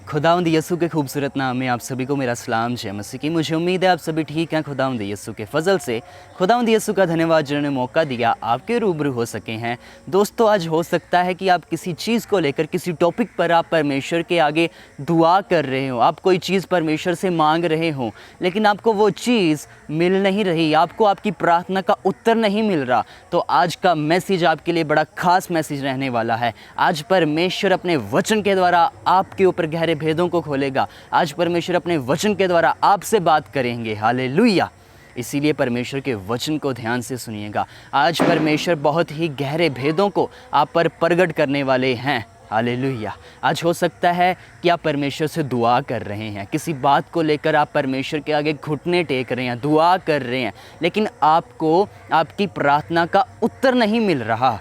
खुदावंद यीशु के खूबसूरत नाम में आप सभी को मेरा सलाम जय मसीह की। मुझे उम्मीद है आप सभी ठीक हैं। खुदावंद यीशु के फजल से खुदावंद यीशु का धन्यवाद जिन्होंने मौका दिया आपके रूबरू हो सके हैं। दोस्तों, आज हो सकता है कि आप किसी चीज़ को लेकर किसी टॉपिक पर आप परमेश्वर के आगे दुआ कर रहे हो, आप कोई चीज़ परमेश्वर से मांग रहे हो, लेकिन आपको वो चीज़ मिल नहीं रही, आपको आपकी प्रार्थना का उत्तर नहीं मिल रहा। तो आज का मैसेज आपके लिए बड़ा खास मैसेज रहने वाला है। आज परमेश्वर अपने वचन के द्वारा आपके ऊपर गहरे भेदों को खोलेगा। आज परमेश्वर अपने वचन के द्वारा आपसे बात करेंगे। हालेलुया। इसीलिए परमेश्वर के वचन को ध्यान से सुनिएगा। आज परमेश्वर बहुत ही गहरे भेदों को आप पर प्रगट करने वाले हैं। हालेलुया। आज हो सकता है कि आप परमेश्वर से दुआ कर रहे हैं, किसी बात को लेकर आप परमेश्वर के आगे घुटने टेक रहे हैं, दुआ कर रहे हैं, लेकिन आपको आपकी प्रार्थना का उत्तर नहीं मिल रहा।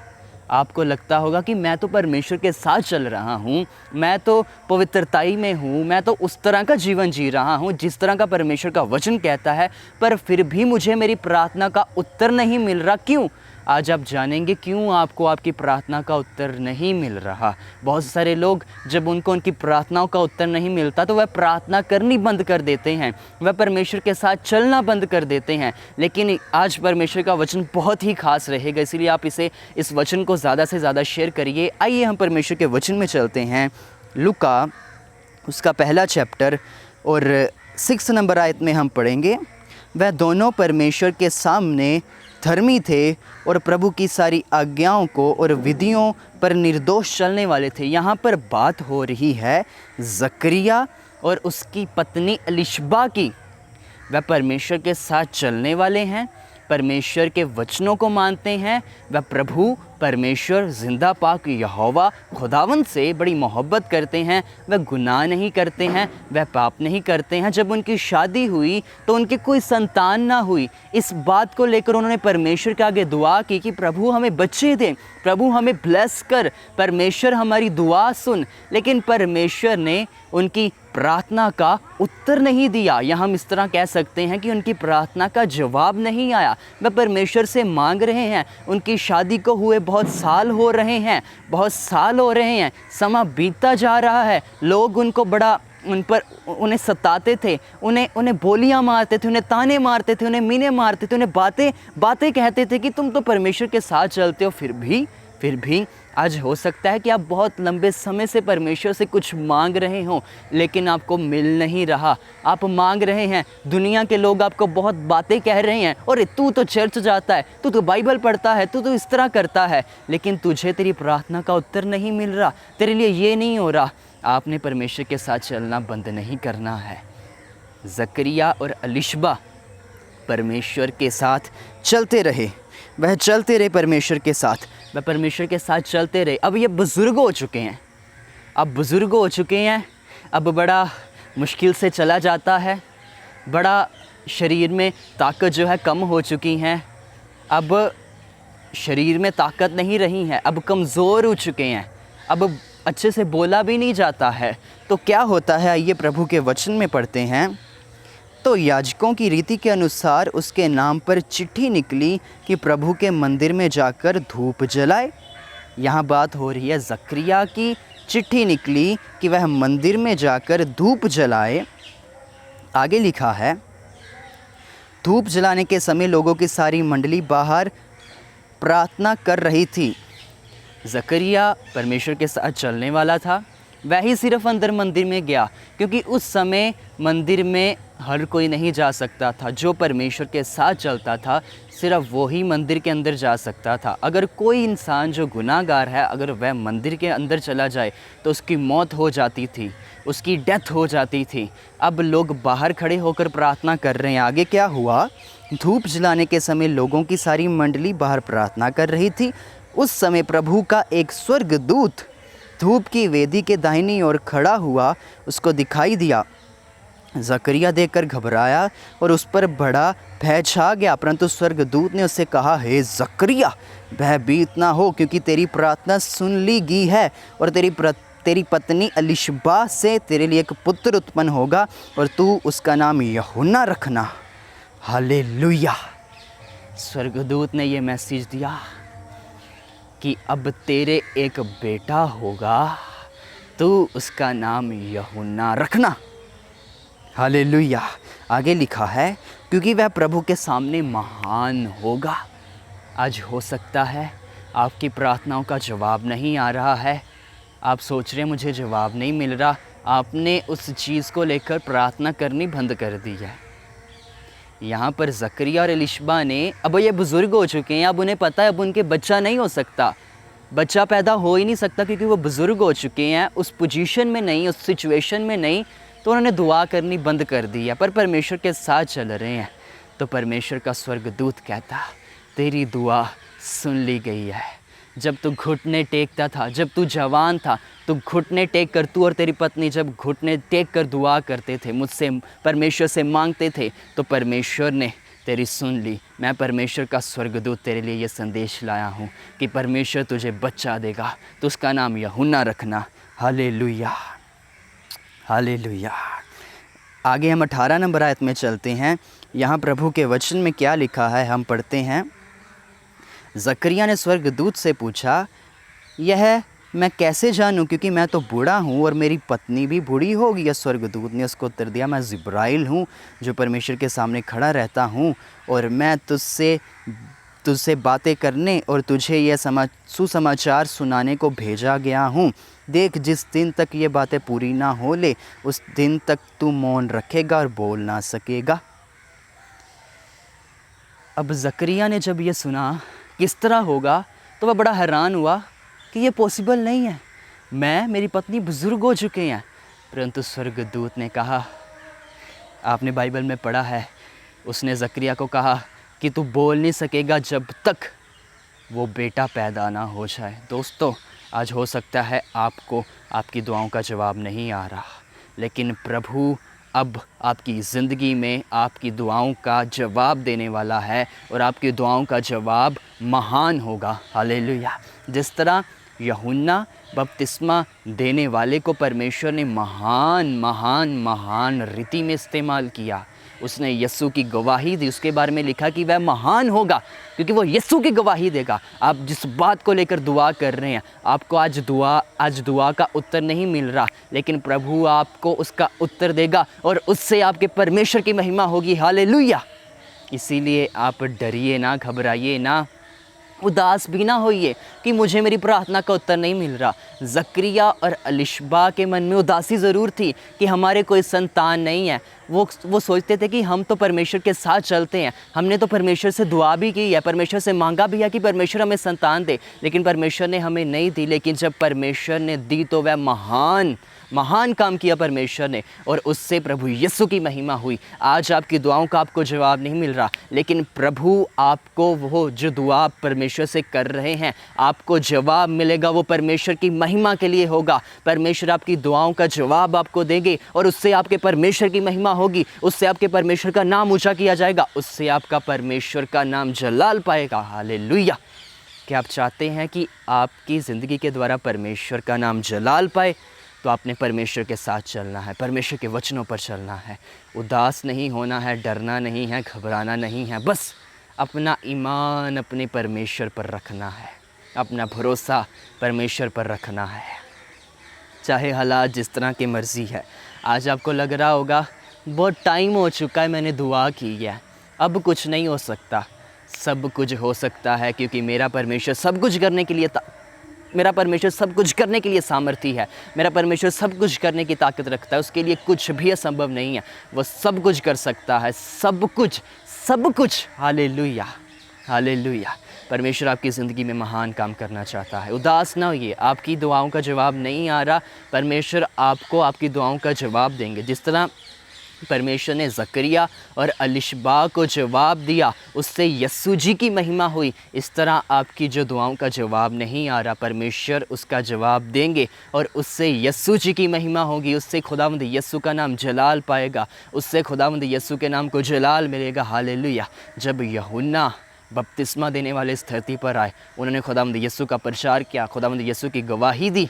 आपको लगता होगा कि मैं तो परमेश्वर के साथ चल रहा हूँ, मैं तो पवित्रताई में हूँ, मैं तो उस तरह का जीवन जी रहा हूँ जिस तरह का परमेश्वर का वचन कहता है, पर फिर भी मुझे मेरी प्रार्थना का उत्तर नहीं मिल रहा। क्यों? आज आप जानेंगे क्यों आपको आपकी प्रार्थना का उत्तर नहीं मिल रहा। बहुत सारे लोग जब उनको उनकी प्रार्थनाओं का उत्तर नहीं मिलता तो वह प्रार्थना करनी बंद कर देते हैं, वह परमेश्वर के साथ चलना बंद कर देते हैं। लेकिन आज परमेश्वर का वचन बहुत ही खास रहेगा, इसीलिए आप इस वचन को ज़्यादा से ज़्यादा शेयर करिए। आइए हम परमेश्वर के वचन में चलते हैं। लूका उसका पहला चैप्टर और 6 नंबर आयत में हम पढ़ेंगे, वह दोनों परमेश्वर के सामने धर्मी थे और प्रभु की सारी आज्ञाओं को और विधियों पर निर्दोष चलने वाले थे। यहाँ पर बात हो रही है जकरिया और उसकी पत्नी एलिशबा की। वह परमेश्वर के साथ चलने वाले हैं, परमेश्वर के वचनों को मानते हैं, वह प्रभु परमेश्वर जिंदा पाक यहोवा खुदावंद से बड़ी मोहब्बत करते हैं, वह गुनाह नहीं करते हैं, वह पाप नहीं करते हैं। जब उनकी शादी हुई तो उनकी कोई संतान ना हुई। इस बात को लेकर उन्होंने परमेश्वर के आगे दुआ की कि प्रभु हमें बच्चे दे, प्रभु हमें ब्लेस कर, परमेश्वर हमारी दुआ सुन। लेकिन परमेश्वर ने उनकी प्रार्थना का उत्तर नहीं दिया, या हम इस तरह कह सकते हैं कि उनकी प्रार्थना का जवाब नहीं आया। वह परमेश्वर से मांग रहे हैं, उनकी शादी को हुए बहुत साल हो रहे हैं, बहुत साल हो रहे हैं, समय बीतता जा रहा है, लोग उनको बड़ा उन्हें सताते थे, उन्हें बोलियां मारते थे, उन्हें ताने मारते थे, उन्हें मीने मारते थे, उन्हें बातें कहते थे कि तुम तो परमेश्वर के साथ चलते हो। फिर भी आज हो सकता है कि आप बहुत लंबे समय से परमेश्वर से कुछ मांग रहे हो, लेकिन आपको मिल नहीं रहा। आप मांग रहे हैं, दुनिया के लोग आपको बहुत बातें कह रहे हैं, और तू तो चर्च जाता है, तू तो बाइबल पढ़ता है, तू तो इस तरह करता है, लेकिन तुझे तेरी प्रार्थना का उत्तर नहीं मिल रहा, तेरे लिए ये नहीं हो रहा। आपने परमेश्वर के साथ चलना बंद नहीं करना है। जकरिया और एलिशबा परमेश्वर के साथ चलते रहे, वह चलते रहे परमेश्वर के साथ, वह परमेश्वर के साथ चलते रहे। अब ये बुज़ुर्ग हो चुके हैं, अब बड़ा मुश्किल से चला जाता है, बड़ा शरीर में ताकत जो है कम हो चुकी हैं, अब शरीर में ताकत नहीं रही है, अब कमज़ोर हो चुके हैं, अब अच्छे से बोला भी नहीं जाता है। तो क्या होता है, आइए प्रभु के वचन में पढ़ते हैं। तो याजकों की रीति के अनुसार उसके नाम पर चिट्ठी निकली कि प्रभु के मंदिर में जाकर धूप जलाए। यहाँ बात हो रही है जकरिया की, चिट्ठी निकली कि वह मंदिर में जाकर धूप जलाए। आगे लिखा है, धूप जलाने के समय लोगों की सारी मंडली बाहर प्रार्थना कर रही थी। जकरिया परमेश्वर के साथ चलने वाला था, वह ही सिर्फ अंदर मंदिर में गया, क्योंकि उस समय मंदिर में हर कोई नहीं जा सकता था। जो परमेश्वर के साथ चलता था सिर्फ वो ही मंदिर के अंदर जा सकता था। अगर कोई इंसान जो गुनाहगार है, अगर वह मंदिर के अंदर चला जाए तो उसकी मौत हो जाती थी, उसकी डेथ हो जाती थी। अब लोग बाहर खड़े होकर प्रार्थना कर रहे हैं। आगे क्या हुआ, धूप जलाने के समय लोगों की सारी मंडली बाहर प्रार्थना कर रही थी। उस समय प्रभु का एक स्वर्गदूत धूप की वेदी के दाहिनी ओर खड़ा हुआ उसको दिखाई दिया। जकरिया देखकर घबराया और उस पर बड़ा भय छा गया, परंतु स्वर्गदूत ने उससे कहा, हे जकरिया, भयभीत ना हो, क्योंकि तेरी प्रार्थना सुन ली गई है, और तेरी पत्नी एलिशबा से तेरे लिए एक पुत्र उत्पन्न होगा, और तू उसका नाम यूहन्ना रखना। हालेलुया। स्वर्गदूत ने ये मैसेज दिया कि अब तेरे एक बेटा होगा, तू उसका नाम यूहन्ना रखना। हालेलुया। आगे लिखा है क्योंकि वह प्रभु के सामने महान होगा। आज हो सकता है आपकी प्रार्थनाओं का जवाब नहीं आ रहा है, आप सोच रहे हैं मुझे जवाब नहीं मिल रहा, आपने उस चीज़ को लेकर प्रार्थना करनी बंद कर दी है। यहाँ पर ज़करिया और एलिशबा ने, अब ये बुज़ुर्ग हो चुके हैं, अब उन्हें पता है अब उनके बच्चा नहीं हो सकता, बच्चा पैदा हो ही नहीं सकता क्योंकि वो बुज़ुर्ग हो चुके हैं, उस पोजीशन में नहीं, उस सिचुएशन में नहीं, तो उन्होंने दुआ करनी बंद कर दी है। पर परमेश्वर के साथ चल रहे हैं तो परमेश्वर का स्वर्गदूत कहता तेरी दुआ सुन ली गई है। जब तू घुटने टेकता था, जब तू जवान था, तो घुटने टेक कर, तू और तेरी पत्नी जब घुटने टेक कर दुआ करते थे, मुझसे परमेश्वर से मांगते थे, तो परमेश्वर ने तेरी सुन ली। मैं परमेश्वर का स्वर्गदूत तेरे लिए ये संदेश लाया हूँ कि परमेश्वर तुझे बच्चा देगा, तो उसका नाम यूहन्ना रखना। Hallelujah, hallelujah. आगे हम 18 नंबर आयत में चलते हैं। यहाँ प्रभु के वचन में क्या लिखा है, हम पढ़ते हैं। ज़करिया ने स्वर्गदूत से पूछा, यह मैं कैसे जानूं क्योंकि मैं तो बूढ़ा हूँ और मेरी पत्नी भी बूढ़ी होगी। या स्वर्गदूत ने उसको उत्तर दिया, मैं जिब्राइल हूँ जो परमेश्वर के सामने खड़ा रहता हूँ, और मैं तुझसे बातें करने और तुझे यह सुसमाचार सुनाने को भेजा गया हूँ। देख, जिस दिन तक ये बातें पूरी ना हो ले उस दिन तक तू मौन रखेगा और बोल ना सकेगा। अब ज़करिया ने जब ये सुना किस तरह होगा, तो वह बड़ा हैरान हुआ कि ये पॉसिबल नहीं है, मेरी पत्नी बुज़ुर्ग हो चुके हैं। परंतु स्वर्गदूत ने कहा, आपने बाइबल में पढ़ा है, उसने ज़करिया को कहा कि तू बोल नहीं सकेगा जब तक वो बेटा पैदा ना हो जाए। दोस्तों, आज हो सकता है आपको आपकी दुआओं का जवाब नहीं आ रहा, लेकिन प्रभु अब आपकी ज़िंदगी में आपकी दुआओं का जवाब देने वाला है, और आपकी दुआओं का जवाब महान होगा। हालेलुया। जिस तरह यूहन्ना बपतिस्मा देने वाले को परमेश्वर ने महान महान महान रीति में इस्तेमाल किया, उसने यीशु की गवाही दी, उसके बारे में लिखा कि वह महान होगा क्योंकि वो यीशु की गवाही देगा। आप जिस बात को लेकर दुआ कर रहे हैं, आपको आज दुआ का उत्तर नहीं मिल रहा, लेकिन प्रभु आपको उसका उत्तर देगा और उससे आपके परमेश्वर की महिमा होगी। हालेलुया। इसीलिए आप डरिए ना, घबराइए ना, उदास भी ना होइए कि मुझे मेरी प्रार्थना का उत्तर नहीं मिल रहा। ज़करिया और एलिशबा के मन में उदासी ज़रूर थी कि हमारे कोई संतान नहीं है। वो सोचते थे कि हम तो परमेश्वर के साथ चलते हैं, हमने तो परमेश्वर से दुआ भी की है, परमेश्वर से मांगा भी है कि परमेश्वर हमें संतान दे, लेकिन परमेश्वर ने हमें नहीं दी। लेकिन जब परमेश्वर ने दी तो वह महान काम किया परमेश्वर ने, और उससे प्रभु यीशु की महिमा हुई। आज आपकी दुआओं का आपको जवाब नहीं मिल रहा, लेकिन प्रभु आपको वो जो दुआ आप परमेश्वर से कर रहे हैं, आपको जवाब मिलेगा, वो परमेश्वर की महिमा के लिए होगा। परमेश्वर आपकी दुआओं का जवाब आपको देंगे और उससे आपके परमेश्वर की महिमा होगी, उससे आपके परमेश्वर का नाम ऊंचा किया जाएगा, उससे आपका परमेश्वर का नाम जलाल पाएगा। हालेलुया। क्या आप चाहते हैं कि आपकी ज़िंदगी के द्वारा परमेश्वर का नाम जलाल पाए? तो आपने परमेश्वर के साथ चलना है, परमेश्वर के वचनों पर चलना है, उदास नहीं होना है, डरना नहीं है, घबराना नहीं है, बस अपना ईमान अपने परमेश्वर पर रखना है, अपना भरोसा परमेश्वर पर रखना है, चाहे हालात जिस तरह की मर्ज़ी है। आज आपको लग रहा होगा बहुत टाइम हो चुका है, मैंने दुआ की है, अब कुछ नहीं हो सकता। सब कुछ हो सकता है क्योंकि मेरा परमेश्वर सब कुछ करने के लिए सामर्थी है। मेरा परमेश्वर सब कुछ करने की ताकत रखता है, उसके लिए कुछ भी असंभव नहीं है, वो सब कुछ कर सकता है, सब कुछ। Hallelujah, hallelujah. परमेश्वर आपकी ज़िंदगी में महान काम करना चाहता है। उदास ना होइए, आपकी दुआओं का जवाब नहीं आ रहा, परमेश्वर आपको आपकी दुआओं का जवाब देंगे। जिस तरह परमेश्वर ने ज़करिया और एलिशबा को जवाब दिया, उससे यीशु जी की महिमा हुई, इस तरह आपकी जो दुआओं का जवाब नहीं आ रहा, परमेश्वर उसका जवाब देंगे और उससे यीशु जी की महिमा होगी, उससे खुदावंद यीशु का नाम जलाल पाएगा, उससे खुदावंद यीशु के नाम को जलाल मिलेगा। हालेलुया। जब यूहन्ना बपतिस्मा देने वाले इस धरती पर आए, उन्होंने खुदावंद यीशु का प्रचार किया, खुदावंद यीशु की गवाही दी।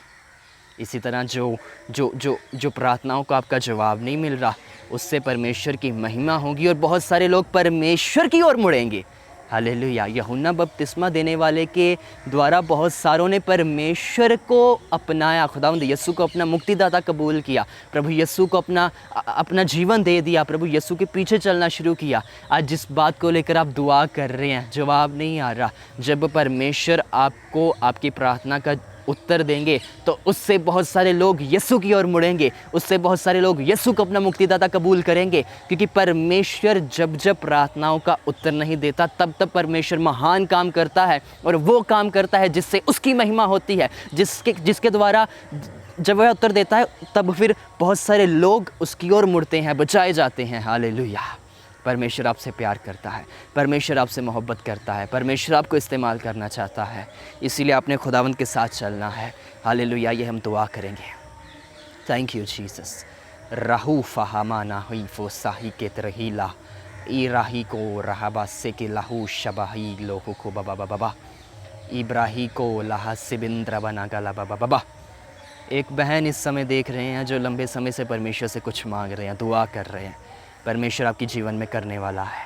इसी तरह जो प्रार्थनाओं का आपका जवाब नहीं मिल रहा, उससे परमेश्वर की महिमा होगी और बहुत सारे लोग परमेश्वर की ओर मुड़ेंगे। हालेलुया। यूहन्ना बपतिस्मा देने वाले के द्वारा बहुत सारों ने परमेश्वर को अपनाया, खुदावंद यीशु को अपना मुक्तिदाता कबूल किया, प्रभु यीशु को अपना जीवन दे दिया, प्रभु यीशु के पीछे चलना शुरू किया। आज जिस बात को लेकर आप दुआ कर रहे हैं, जवाब नहीं आ रहा, जब परमेश्वर आपको आपकी प्रार्थना का उत्तर देंगे तो उससे बहुत सारे लोग यीशु की ओर मुड़ेंगे, उससे बहुत सारे लोग यीशु को अपना मुक्तिदाता कबूल करेंगे। क्योंकि परमेश्वर जब जब प्रार्थनाओं का उत्तर नहीं देता तब तब परमेश्वर महान काम करता है, और वो काम करता है जिससे उसकी महिमा होती है, जिसके द्वारा जब वह उत्तर देता है तब फिर बहुत सारे लोग उसकी ओर मुड़ते हैं, बचाए जाते हैं। हालेलुया। परमेश्वर आपसे प्यार करता है, परमेश्वर आपसे मोहब्बत करता है, परमेश्वर आपको इस्तेमाल करना चाहता है, इसीलिए आपने खुदावंद के साथ चलना है। हालेलुया। ये हम दुआ करेंगे। Thank you Jesus. राहू फहामाना हुई फो साही के तरहीला ई राही को रहाबा से के लाहू शबाही लोहू को बाबा बाबा इब्राही को लाहा सिबिंद्र बना गला बाबा बाबा। एक बहन इस समय देख रहे हैं जो लंबे समय से परमेश्वर से कुछ मांग रहे हैं, दुआ कर रहे हैं। परमेश्वर आपके जीवन में करने वाला है,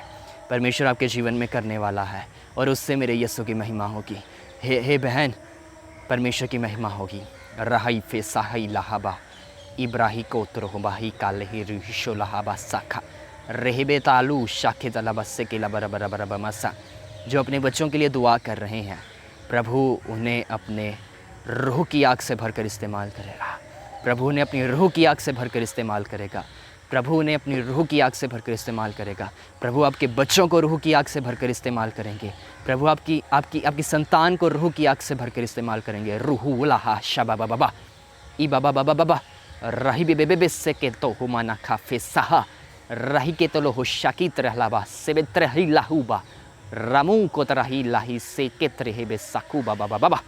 परमेश्वर आपके जीवन में करने वाला है, और उससे मेरे यीशु की महिमा होगी। हे बहन, परमेश्वर की महिमा होगी। रहाई फे साही लहाबा इब्राही को तुरहबाही कालही रिशो लहाबा साखा रहबे तालू शाखे तलाबस्से के लबरबरबरब मसा। जो अपने बच्चों के लिए दुआ कर रहे हैं, प्रभु उन्हें अपने रूह की आग से भरकर इस्तेमाल करेगा, प्रभु उन्हें अपनी रूह की आग से भरकर इस्तेमाल करेगा, प्रभु उन्हें अपनी रूह की आग से भरकर इस्तेमाल करेगा। प्रभु आपके बच्चों को रूह की आग से भरकर इस्तेमाल करेंगे, प्रभु आपकी संतान को रूह की आग से भरकर इस्तेमाल करेंगे। रूहु लाहा शबा बाबा ई बाबा बाबा बाबा रही बेबे से के तो हुमाना खाफे सहा रही के तो लो शाकी तरहलाबा सेबे तरही लाहुबा रामू को तरही लाही से के तरहे बे साकू बाबा बाबा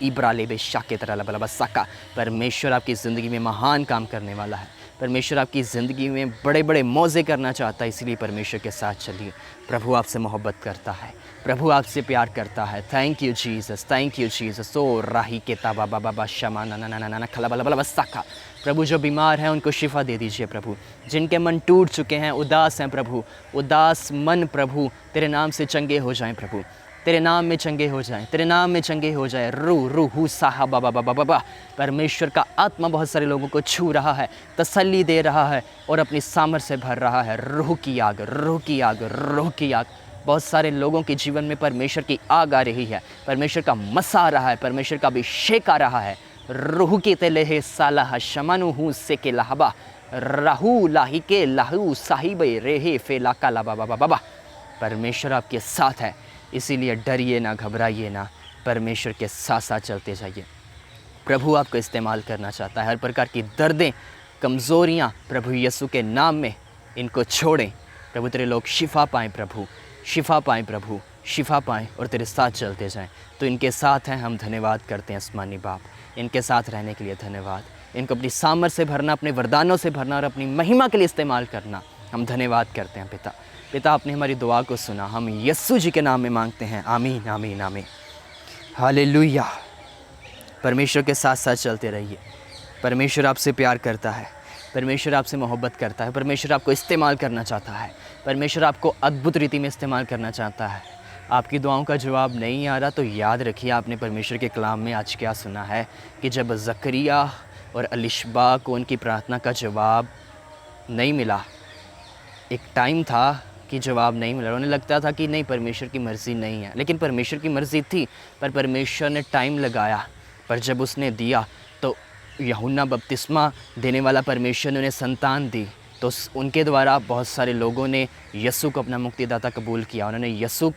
इब्राले बे शाके तरह साका। परमेश्वर आपकी ज़िंदगी में महान काम करने वाला है, परमेश्वर आपकी ज़िंदगी में बड़े बड़े मौजे करना चाहता है, इसलिए परमेश्वर के साथ चलिए। प्रभु आपसे मोहब्बत करता है, प्रभु आपसे प्यार करता है। Thank you Jesus, thank you Jesus. ओ राही के ताबा बाबा बा शमा ना ना ना ना ना खला बला बला साका। प्रभु जो बीमार हैं उनको शिफा दे दीजिए प्रभु, जिनके मन टूट चुके हैं, उदास हैं प्रभु, उदास मन प्रभु तेरे नाम से चंगे हो जाएं प्रभु, तेरे नाम में चंगे हो जाएं, तेरे नाम में चंगे हो जाए। रूहू साहा बाबा बाबा बाबा। परमेश्वर का आत्मा बहुत सारे लोगों को छू रहा है, तसल्ली दे रहा है और अपनी सामर्थ से भर रहा है। रूह की आग, रूह की आग, रूह की आग। बहुत सारे लोगों के जीवन में परमेश्वर की आग आ रही है, परमेश्वर का मसा आ रहा है, परमेश्वर का अभिषेक आ रहा है। रूह के तेले है साला शमानु हूँ से के लाहबा राहू लाही के लाहू साहिब रेहे फेला का ला बाबा बाबा। परमेश्वर आपके साथ है, इसीलिए डरिए ना, घबराइए ना, परमेश्वर के साथ साथ चलते जाइए। प्रभु आपको इस्तेमाल करना चाहता है। हर प्रकार की दर्दें, कमज़ोरियाँ प्रभु यीशु के नाम में इनको छोड़ें। प्रभु तेरे लोग शिफा पाएँ, प्रभु शिफा पाएँ, प्रभु शिफा पाएँ और तेरे साथ चलते जाएं। तो इनके साथ हैं, हम धन्यवाद करते हैं आसमानी बाप, इनके साथ रहने के लिए धन्यवाद। इनको अपनी सामर्थ से भरना, अपने वरदानों से भरना और अपनी महिमा के लिए इस्तेमाल करना, हम धन्यवाद करते हैं पिता। पिता आपने हमारी दुआ को सुना, हम यीशु जी के नाम में मांगते हैं, आमीन आमीन आमीन। हालेलुया। परमेश्वर के साथ साथ चलते रहिए। परमेश्वर आपसे प्यार करता है, परमेश्वर आपसे मोहब्बत करता है, परमेश्वर आपको इस्तेमाल करना चाहता है, परमेश्वर आपको अद्भुत रीति में इस्तेमाल करना चाहता है। आपकी दुआओं का जवाब नहीं आ रहा तो याद रखिए आपने परमेश्वर के कलाम में आज क्या सुना है कि जब ज़करिया और अलिशबा को उनकी प्रार्थना का जवाब नहीं मिला, एक टाइम था कि जवाब नहीं मिला, उन्हें लगता था कि नहीं परमेश्वर की मर्ज़ी नहीं है, लेकिन परमेश्वर की मर्ज़ी थी, पर परमेश्वर ने टाइम लगाया। पर जब उसने दिया तो यूहन्ना बपतिस्मा देने वाला परमेश्वर ने उन्हें संतान दी, तो उनके द्वारा बहुत सारे लोगों ने यीशु को अपना मुक्तिदाता कबूल किया, उन्होंने यीशु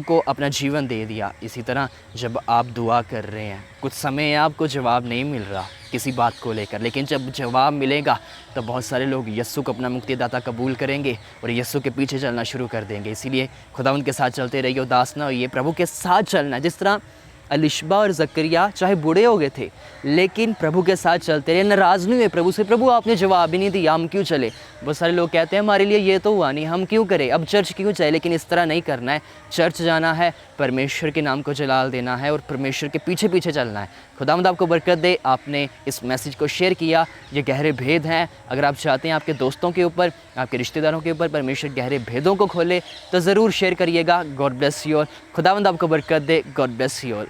को अपना जीवन दे दिया। इसी तरह जब आप दुआ कर रहे हैं, कुछ समय आपको जवाब नहीं मिल रहा किसी बात को लेकर, लेकिन जब जवाब मिलेगा तो बहुत सारे लोग यीशु को अपना मुक्तिदाता कबूल करेंगे और यीशु के पीछे चलना शुरू कर देंगे। इसीलिए खुदा उनके साथ चलते रहिए, उदास ना होइए, प्रभु के साथ चलना। जिस तरह अलिशबा और ज़करिया चाहे बूढ़े हो गए थे लेकिन प्रभु के साथ चलते रहे, नाराज़ नहीं हुए प्रभु से। प्रभु आपने जवाब ही नहीं दिया, हम क्यों चले? बहुत सारे लोग कहते हैं हमारे लिए ये तो हुआ नहीं, हम क्यों करें, अब चर्च क्यों जाए? लेकिन इस तरह नहीं करना है। चर्च जाना है, परमेश्वर के नाम को जलाल देना है और परमेश्वर के पीछे पीछे चलना है। खुदावंद आपको बरकत दे। आपने इस मैसेज को शेयर किया। ये गहरे भेद हैं। अगर आप चाहते हैं आपके दोस्तों के ऊपर, आपके रिश्तेदारों के ऊपर परमेश्वर गहरे भेदों को खोले तो ज़रूर शेयर करिएगा। God bless you all. खुदावंद आपको बरकत दे। God bless you all.